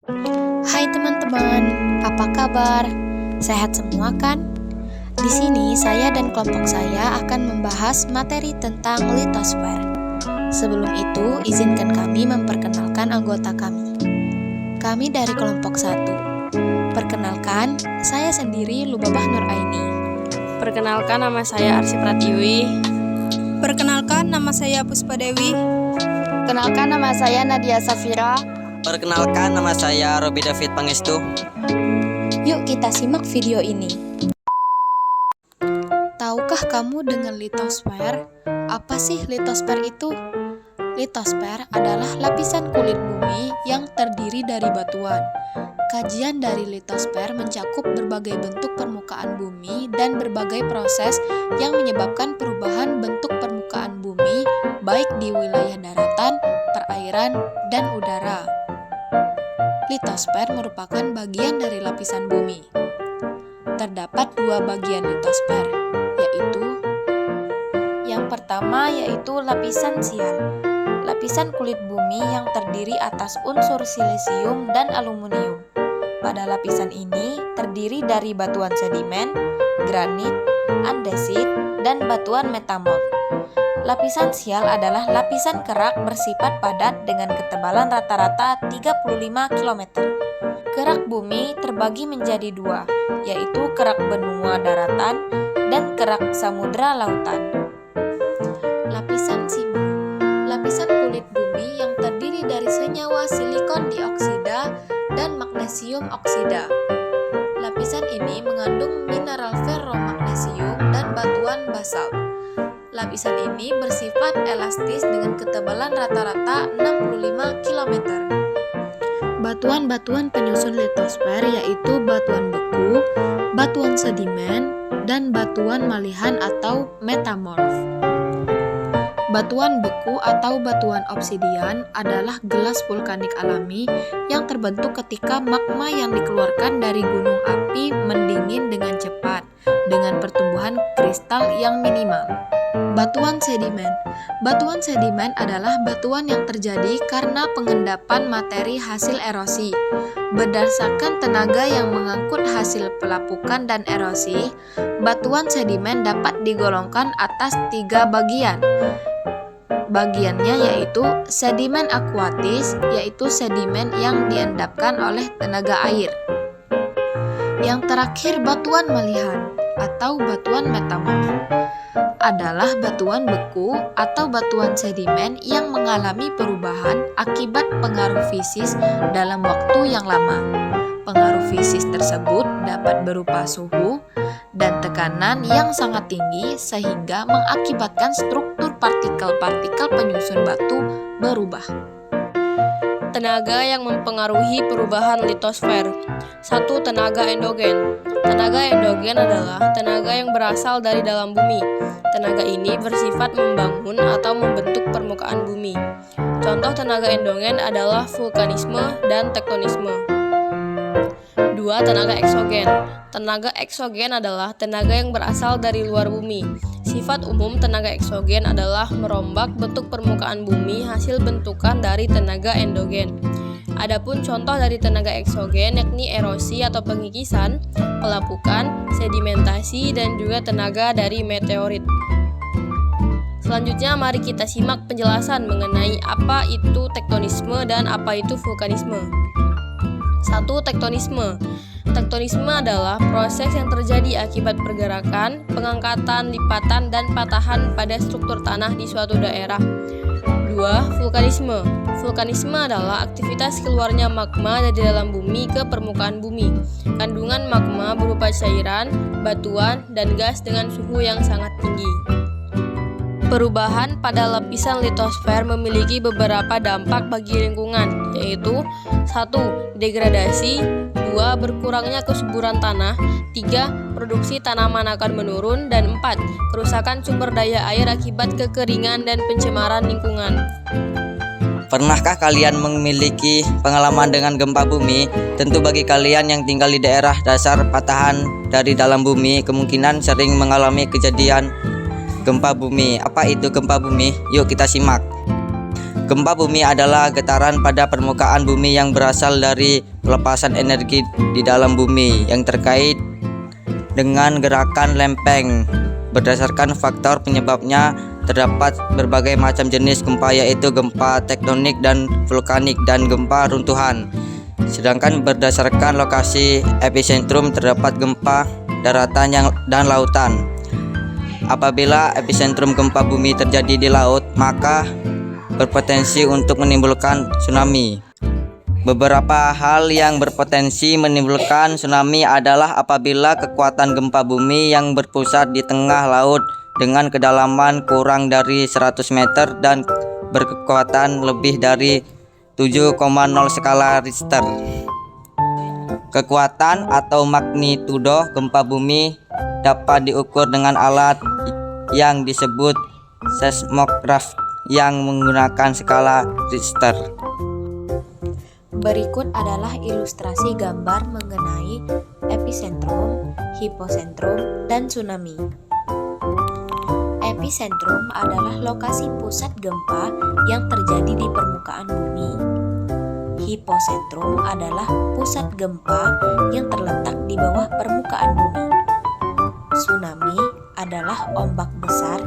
Hai teman-teman, apa kabar? Sehat semua kan? Di sini saya dan kelompok saya akan membahas materi tentang litosfer. Sebelum itu, izinkan kami memperkenalkan anggota kami. Kami dari kelompok 1. Perkenalkan, saya sendiri Lubabah Nuraini. Perkenalkan, nama saya Arsy Pratiwi. Perkenalkan, nama saya Puspa Dewi. Perkenalkan, nama saya Nadia Safira. Perkenalkan, nama saya Robi David Pangestu. Yuk kita simak video ini. Tahukah kamu dengan litosfer? Apa sih litosfer itu? Litosfer adalah lapisan kulit bumi yang terdiri dari batuan. Kajian dari litosfer mencakup berbagai bentuk permukaan bumi dan berbagai proses yang menyebabkan perubahan bentuk permukaan bumi, baik di wilayah daratan, perairan, dan udara. Litosfer merupakan bagian dari lapisan bumi. Terdapat dua bagian litosfer, yaitu yang pertama yaitu lapisan sial. Lapisan kulit bumi yang terdiri atas unsur silisium dan aluminium. Pada lapisan ini terdiri dari batuan sedimen, granit, andesit, dan batuan metamorf. Lapisan sial adalah lapisan kerak bersifat padat dengan ketebalan rata-rata 35 km. Kerak bumi terbagi menjadi dua, yaitu kerak benua daratan dan kerak samudra lautan. Lapisan sima. Lapisan kulit bumi yang terdiri dari senyawa silikon dioksida dan magnesium oksida. Lapisan ini mengandung mineral ferromagnesium dan batuan basalt. Lapisan ini bersifat elastis dengan ketebalan rata-rata 65 km. Batuan-batuan penyusun litosfer yaitu batuan beku, batuan sedimen, dan batuan malihan atau metamorf. Batuan beku atau batuan obsidian adalah gelas vulkanik alami yang terbentuk ketika magma yang dikeluarkan dari gunung api mendingin dengan cepat dengan pertumbuhan kristal yang minimal. Batuan sedimen. Batuan sedimen adalah batuan yang terjadi karena pengendapan materi hasil erosi. Berdasarkan tenaga yang mengangkut hasil pelapukan dan erosi, batuan sedimen dapat digolongkan atas 3 bagian. Bagiannya yaitu sedimen akuatis, yaitu sedimen yang diendapkan oleh tenaga air. Yang terakhir batuan malihan atau batuan metamorf adalah batuan beku atau batuan sedimen yang mengalami perubahan akibat pengaruh fisis dalam waktu yang lama. Pengaruh fisis tersebut dapat berupa suhu dan tekanan yang sangat tinggi sehingga mengakibatkan struktur partikel-partikel penyusun batu berubah. Tenaga yang mempengaruhi perubahan litosfer. 1. Tenaga endogen. Tenaga endogen adalah tenaga yang berasal dari dalam bumi. Tenaga ini bersifat membangun atau membentuk permukaan bumi. Contoh tenaga endogen adalah vulkanisme dan tektonisme. 2. Tenaga eksogen. Tenaga eksogen adalah tenaga yang berasal dari luar bumi. Sifat umum tenaga eksogen adalah merombak bentuk permukaan bumi hasil bentukan dari tenaga endogen. Adapun contoh dari tenaga eksogen yakni erosi atau pengikisan, pelapukan, sedimentasi, dan juga tenaga dari meteorit. Selanjutnya mari kita simak penjelasan mengenai apa itu tektonisme dan apa itu vulkanisme. 1. Tektonisme. Tektonisme adalah proses yang terjadi akibat pergerakan, pengangkatan, lipatan, dan patahan pada struktur tanah di suatu daerah. 2. Vulkanisme. Vulkanisme adalah aktivitas keluarnya magma dari dalam bumi ke permukaan bumi. Kandungan magma berupa cairan, batuan, dan gas dengan suhu yang sangat tinggi. Perubahan pada lapisan litosfer memiliki beberapa dampak bagi lingkungan, yaitu 1. Degradasi, 2. Berkurangnya kesuburan tanah, 3. Produksi tanaman akan menurun, dan 4. Kerusakan sumber daya air akibat kekeringan dan pencemaran lingkungan. Pernahkah kalian memiliki pengalaman dengan gempa bumi? Tentu bagi kalian yang tinggal di daerah dasar patahan dari dalam bumi, kemungkinan sering mengalami kejadian gempa bumi. Apa itu gempa bumi? Yuk kita simak. Gempa bumi adalah getaran pada permukaan bumi yang berasal dari pelepasan energi di dalam bumi yang terkait dengan gerakan lempeng. Berdasarkan faktor penyebabnya, terdapat berbagai macam jenis gempa, yaitu gempa tektonik dan vulkanik dan gempa runtuhan. Sedangkan berdasarkan lokasi epicentrum terdapat gempa daratan dan lautan. Apabila epicentrum gempa bumi terjadi di laut, maka berpotensi untuk menimbulkan tsunami. Beberapa hal yang berpotensi menimbulkan tsunami adalah apabila kekuatan gempa bumi yang berpusat di tengah laut dengan kedalaman kurang dari 100 meter dan berkekuatan lebih dari 7,0 skala Richter. Kekuatan atau magnitudo gempa bumi dapat diukur dengan alat yang disebut seismograf yang menggunakan skala Richter. Berikut adalah ilustrasi gambar mengenai epicentrum, hipocentrum, dan tsunami. Epicentrum adalah lokasi pusat gempa yang terjadi di permukaan bumi. Hipocentrum adalah pusat gempa yang terletak di bawah permukaan bumi. Tsunami adalah ombak besar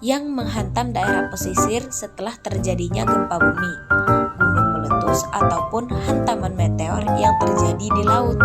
yang menghantam daerah pesisir setelah terjadinya gempa bumi, gunung meletus, ataupun hantaman meteor yang terjadi di laut.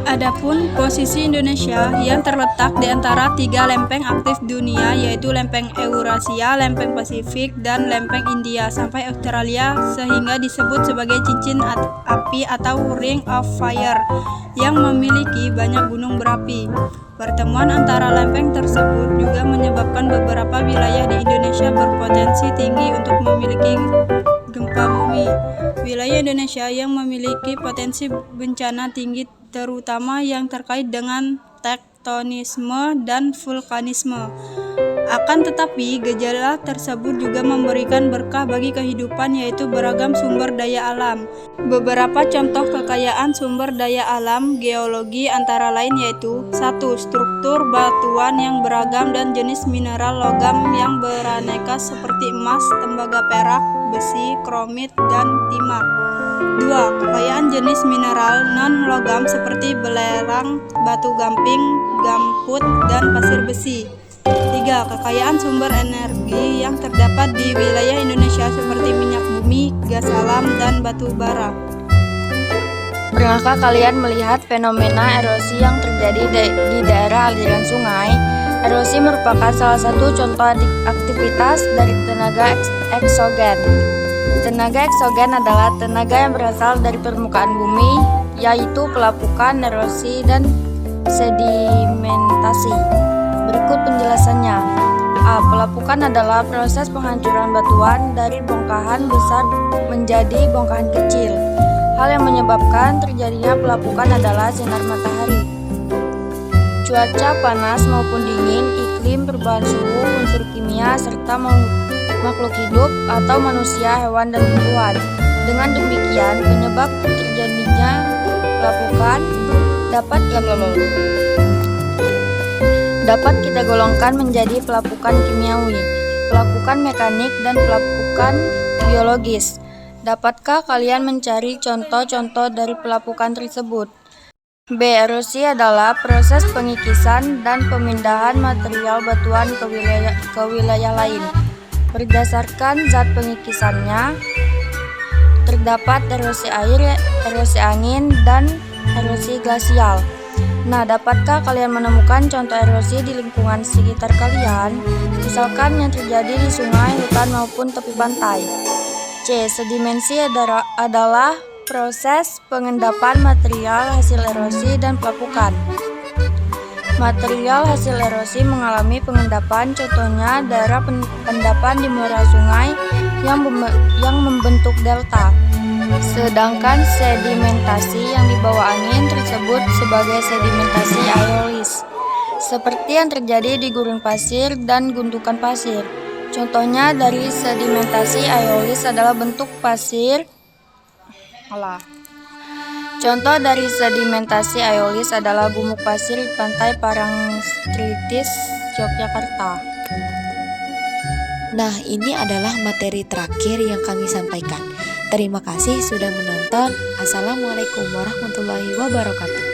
Adapun posisi Indonesia yang terletak di antara 3 lempeng aktif dunia, yaitu lempeng Eurasia, lempeng Pasifik, dan lempeng India sampai Australia, sehingga disebut sebagai cincin api atau Ring of Fire yang memiliki banyak gunung berapi. Pertemuan antara lempeng tersebut juga menyebabkan beberapa wilayah di Indonesia berpotensi tinggi untuk memiliki gempa bumi. Wilayah Indonesia yang memiliki potensi bencana tinggi terutama yang terkait dengan tektonisme dan vulkanisme. Akan tetapi, gejala tersebut juga memberikan berkah bagi kehidupan, yaitu beragam sumber daya alam. Beberapa contoh kekayaan sumber daya alam geologi antara lain yaitu 1. Struktur batuan yang beragam dan jenis mineral logam yang beraneka seperti emas, tembaga perak, besi, kromit, dan timah. 2. Kekayaan jenis mineral non-logam seperti belerang, batu gamping, gamput, dan pasir besi. 3. Kekayaan sumber energi yang terdapat di wilayah Indonesia seperti minyak bumi, gas alam, dan batu bara. Pernahkah kalian melihat fenomena erosi yang terjadi di daerah aliran sungai? Erosi merupakan salah satu contoh aktivitas dari tenaga eksogen. Tenaga eksogen adalah tenaga yang berasal dari permukaan bumi, yaitu pelapukan, erosi, dan sedimentasi. Berikut penjelasannya. A. Pelapukan adalah proses penghancuran batuan dari bongkahan besar menjadi bongkahan kecil. Hal yang menyebabkan terjadinya pelapukan adalah sinar matahari. Cuaca panas maupun dingin, iklim, perubahan suhu, unsur kimia, serta makhluk hidup atau manusia, hewan, dan tumbuhan. Dengan demikian, penyebab terjadinya pelapukan dapat kita golongkan menjadi pelapukan kimiawi, pelapukan mekanik, dan pelapukan biologis. Dapatkah kalian mencari contoh-contoh dari pelapukan tersebut? B. Erosi adalah proses pengikisan dan pemindahan material batuan ke wilayah lain. Berdasarkan zat pengikisannya, terdapat erosi air, erosi angin, dan erosi glasial. Nah, dapatkah kalian menemukan contoh erosi di lingkungan sekitar kalian? Misalkan yang terjadi di sungai, hutan, maupun tepi pantai. C. Sedimensi adalah proses pengendapan material hasil erosi dan pelapukan. Material hasil erosi mengalami pengendapan, contohnya daerah pengendapan di muara sungai yang membentuk delta. Sedangkan sedimentasi yang dibawa angin tersebut sebagai sedimentasi aerolis, seperti yang terjadi di gurun pasir dan gundukan pasir. Contohnya dari sedimentasi aerolis adalah bentuk pasir. Contoh dari sedimentasi aerolis adalah gumuk pasir di pantai Parangtritis, Yogyakarta. Nah, ini adalah materi terakhir yang kami sampaikan. Terima kasih sudah menonton. Assalamualaikum warahmatullahi wabarakatuh.